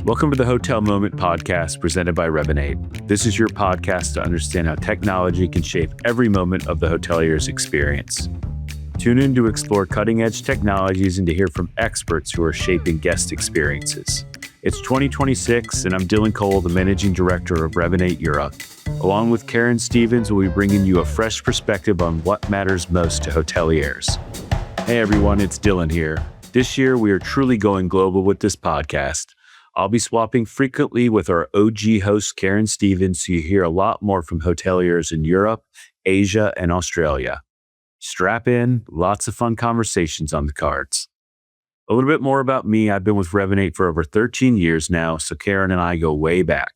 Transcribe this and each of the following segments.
Welcome to the Hotel Moment podcast presented by Revinate. This is your podcast to understand how technology can shape every moment of the hotelier's experience. Tune in to explore cutting-edge technologies and to hear from experts who are shaping guest experiences. It's 2026, and I'm Dylan Cole, the Managing Director of Revinate Europe. Along with Karen Stevens, we'll be bringing you a fresh perspective on what matters most to hoteliers. Hey everyone, it's Dylan here. This year, we are truly going global with this podcast. I'll be swapping frequently with our OG host, Karen Stevens, so you hear a lot more from hoteliers in Europe, Asia, and Australia. Strap in, lots of fun conversations on the cards. A little bit more about me. I've been with Revinate for over 13 years now, so Karen and I go way back.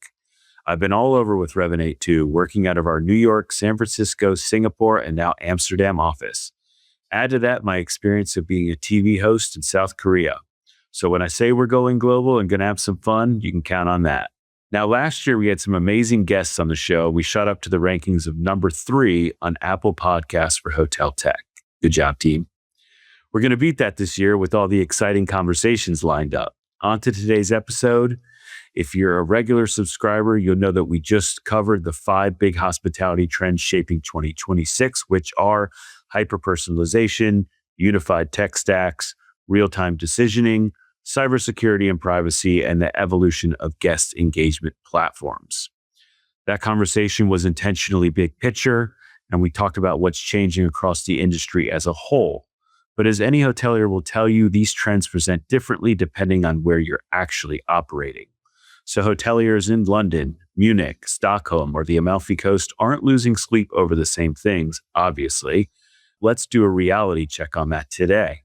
I've been all over with Revinate too, working out of our New York, San Francisco, Singapore, and now Amsterdam office. Add to that my experience of being a TV host in South Korea. So when I say we're going global and going to have some fun, you can count on that. Now, last year we had some amazing guests on the show. We shot up to the rankings of number 3 on Apple Podcasts for Hotel Tech. Good job, team. We're going to beat that this year with all the exciting conversations lined up. On to today's episode. If you're a regular subscriber, you'll know that we just covered the 5 big hospitality trends shaping 2026, which are hyperpersonalization, unified tech stacks, real-time decisioning, cybersecurity and privacy, and the evolution of guest engagement platforms. That conversation was intentionally big picture, and we talked about what's changing across the industry as a whole. But as any hotelier will tell you, these trends present differently depending on where you're actually operating. So hoteliers in London, Munich, Stockholm, or the Amalfi Coast aren't losing sleep over the same things, obviously. Let's do a reality check on that today.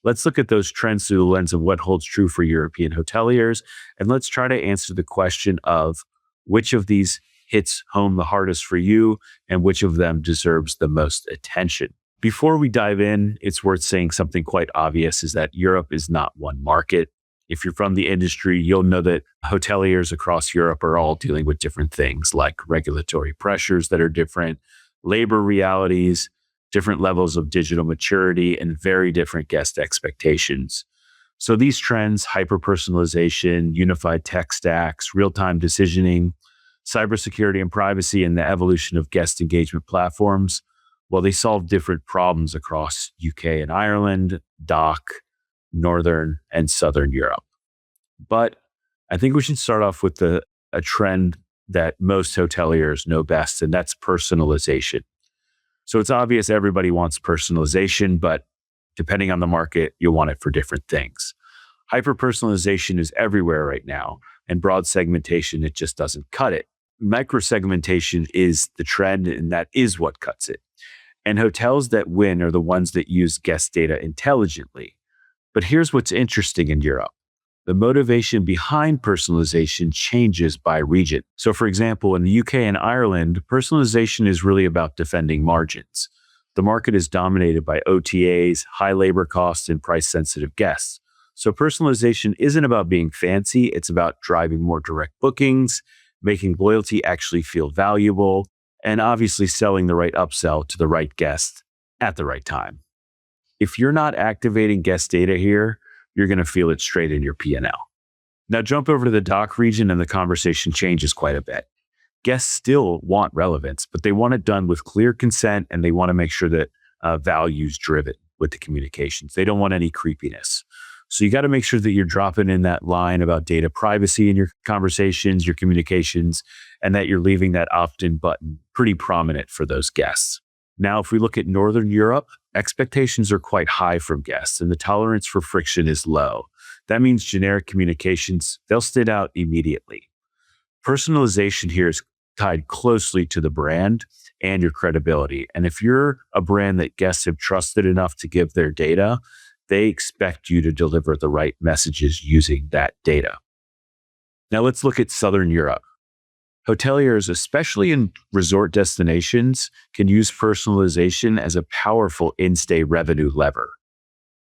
Let's look at those trends through the lens of what holds true for European hoteliers, and let's try to answer the question of which of these hits home the hardest for you and which of them deserves the most attention. Before we dive in, it's worth saying something quite obvious is that Europe is not one market. If you're from the industry, you'll know that hoteliers across Europe are all dealing with different things like regulatory pressures that are different, labor realities, different levels of digital maturity, and very different guest expectations. So these trends, hyper-personalization, unified tech stacks, real-time decisioning, cybersecurity and privacy, and the evolution of guest engagement platforms, well, they solve different problems across UK and Ireland, DACH, Northern and Southern Europe. But I think we should start off with a trend that most hoteliers know best, and that's personalization. So it's obvious everybody wants personalization, but depending on the market, you'll want it for different things. Hyper-personalization is everywhere right now, and broad segmentation, it just doesn't cut it. Micro-segmentation is the trend, and that is what cuts it. And hotels that win are the ones that use guest data intelligently. But here's what's interesting in Europe. The motivation behind personalization changes by region. So for example, in the UK and Ireland, personalization is really about defending margins. The market is dominated by OTAs, high labor costs, and price-sensitive guests. So personalization isn't about being fancy, it's about driving more direct bookings, making loyalty actually feel valuable, and obviously selling the right upsell to the right guest at the right time. If you're not activating guest data here, you're going to feel it straight in your P&L. Now jump over to the DACH region and the conversation changes quite a bit. Guests still want relevance, but they want it done with clear consent, and they want to make sure that value's driven with the communications. They don't want any creepiness. So you got to make sure that you're dropping in that line about data privacy in your conversations, your communications, and that you're leaving that opt-in button pretty prominent for those guests. Now, if we look at Northern Europe, expectations are quite high from guests, and the tolerance for friction is low. That means generic communications, they'll stand out immediately. Personalization here is tied closely to the brand and your credibility. And if you're a brand that guests have trusted enough to give their data, they expect you to deliver the right messages using that data. Now let's look at Southern Europe. Hoteliers, especially in resort destinations, can use personalization as a powerful in-stay revenue lever.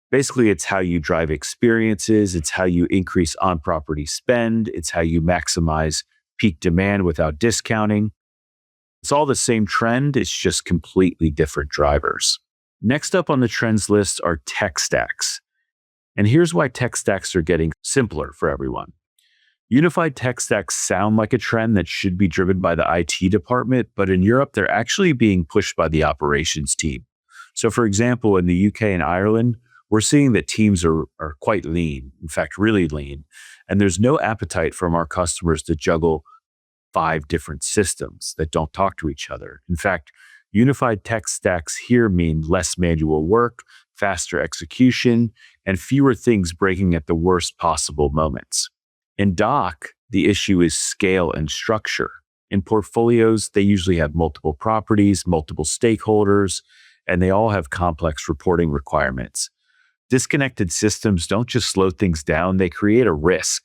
Basically, it's how you drive experiences, it's how you increase on-property spend, it's how you maximize peak demand without discounting. It's all the same trend, it's just completely different drivers. Next up on the trends list are tech stacks. And here's why tech stacks are getting simpler for everyone. Unified tech stacks sound like a trend that should be driven by the IT department, but in Europe, they're actually being pushed by the operations team. So, for example, in the UK and Ireland, we're seeing that teams are quite lean, in fact, really lean. And there's no appetite from our customers to juggle 5 different systems that don't talk to each other. In fact, unified tech stacks here mean less manual work, faster execution, and fewer things breaking at the worst possible moments. In DACH, the issue is scale and structure. In portfolios, they usually have multiple properties, multiple stakeholders, and they all have complex reporting requirements. Disconnected systems don't just slow things down, they create a risk.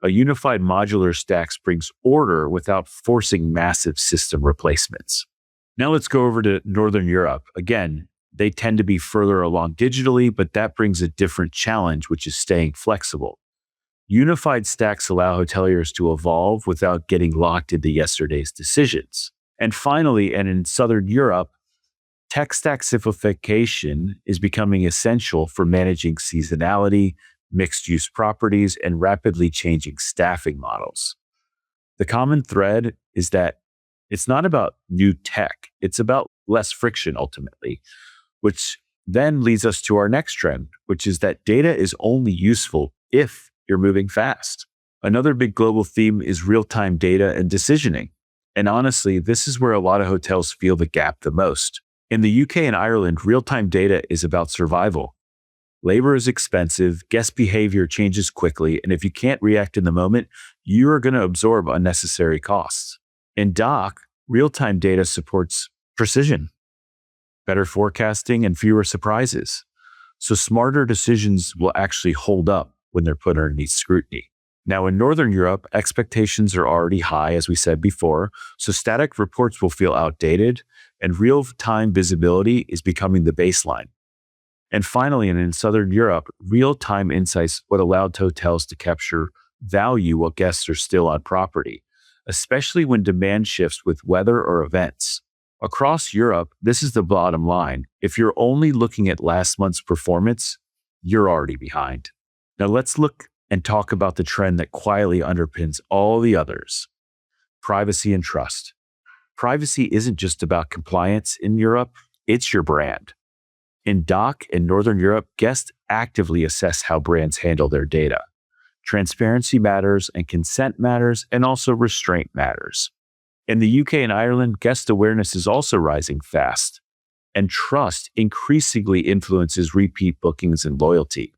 A unified modular stack brings order without forcing massive system replacements. Now let's go over to Northern Europe. Again, they tend to be further along digitally, but that brings a different challenge, which is staying flexible. Unified stacks allow hoteliers to evolve without getting locked into yesterday's decisions. And finally, and in Southern Europe, tech stack simplification is becoming essential for managing seasonality, mixed-use properties, and rapidly changing staffing models. The common thread is that it's not about new tech, it's about less friction ultimately, which then leads us to our next trend, which is that data is only useful if you're moving fast. Another big global theme is real-time data and decisioning. And honestly, this is where a lot of hotels feel the gap the most. In the UK and Ireland, real-time data is about survival. Labor is expensive, guest behavior changes quickly, and if you can't react in the moment, you are going to absorb unnecessary costs. In DACH, real-time data supports precision, better forecasting, and fewer surprises. So smarter decisions will actually hold up when they're put underneath scrutiny. Now, in Northern Europe, expectations are already high, as we said before, so static reports will feel outdated, and real-time visibility is becoming the baseline. And finally, and in Southern Europe, real-time insights would allow hotels to capture value while guests are still on property, especially when demand shifts with weather or events. Across Europe, this is the bottom line. If you're only looking at last month's performance, you're already behind. Now let's look and talk about the trend that quietly underpins all the others: privacy and trust. Privacy isn't just about compliance in Europe, it's your brand. In DACH and Northern Europe, guests actively assess how brands handle their data. Transparency matters, and consent matters, and also restraint matters. In the UK and Ireland, guest awareness is also rising fast, and trust increasingly influences repeat bookings and loyalty.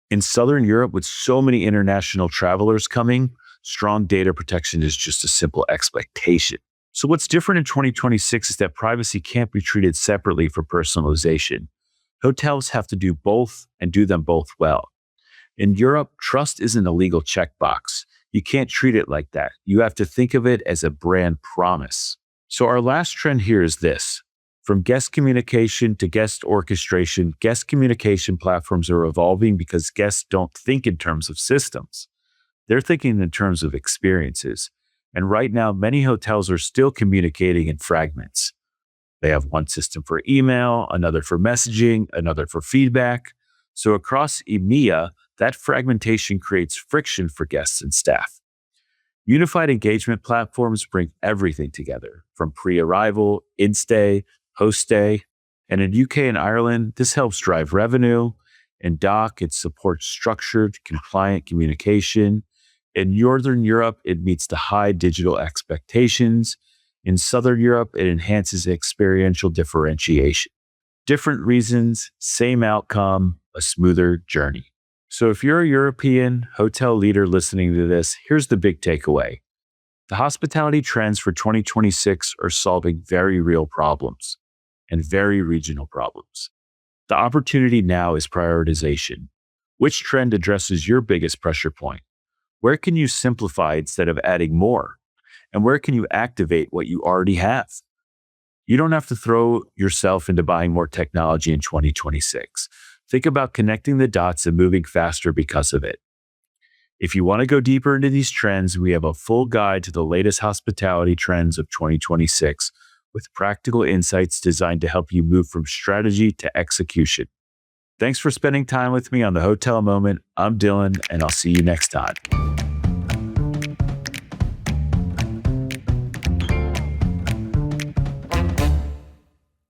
In Southern Europe, with so many international travelers coming, strong data protection is just a simple expectation. So what's different in 2026 is that privacy can't be treated separately for personalization. Hotels have to do both and do them both well. In Europe, trust isn't a legal checkbox. You can't treat it like that. You have to think of it as a brand promise. So our last trend here is this. From guest communication to guest orchestration, guest communication platforms are evolving because guests don't think in terms of systems. They're thinking in terms of experiences. And right now, many hotels are still communicating in fragments. They have one system for email, another for messaging, another for feedback. So across EMEA, that fragmentation creates friction for guests and staff. Unified engagement platforms bring everything together, from pre-arrival, in-stay, post-stay. And in UK and Ireland, this helps drive revenue. In DACH, it supports structured, compliant communication. In Northern Europe, it meets the high digital expectations. In Southern Europe, it enhances experiential differentiation. Different reasons, same outcome, a smoother journey. So if you're a European hotel leader listening to this, here's the big takeaway. The hospitality trends for 2026 are solving very real problems and very regional problems. The opportunity now is prioritization. Which trend addresses your biggest pressure point? Where can you simplify instead of adding more? And where can you activate what you already have? You don't have to throw yourself into buying more technology in 2026. Think about connecting the dots and moving faster because of it. If you want to go deeper into these trends, we have a full guide to the latest hospitality trends of 2026 with practical insights designed to help you move from strategy to execution. Thanks for spending time with me on the Hotel Moment. I'm Dylan, and I'll see you next time.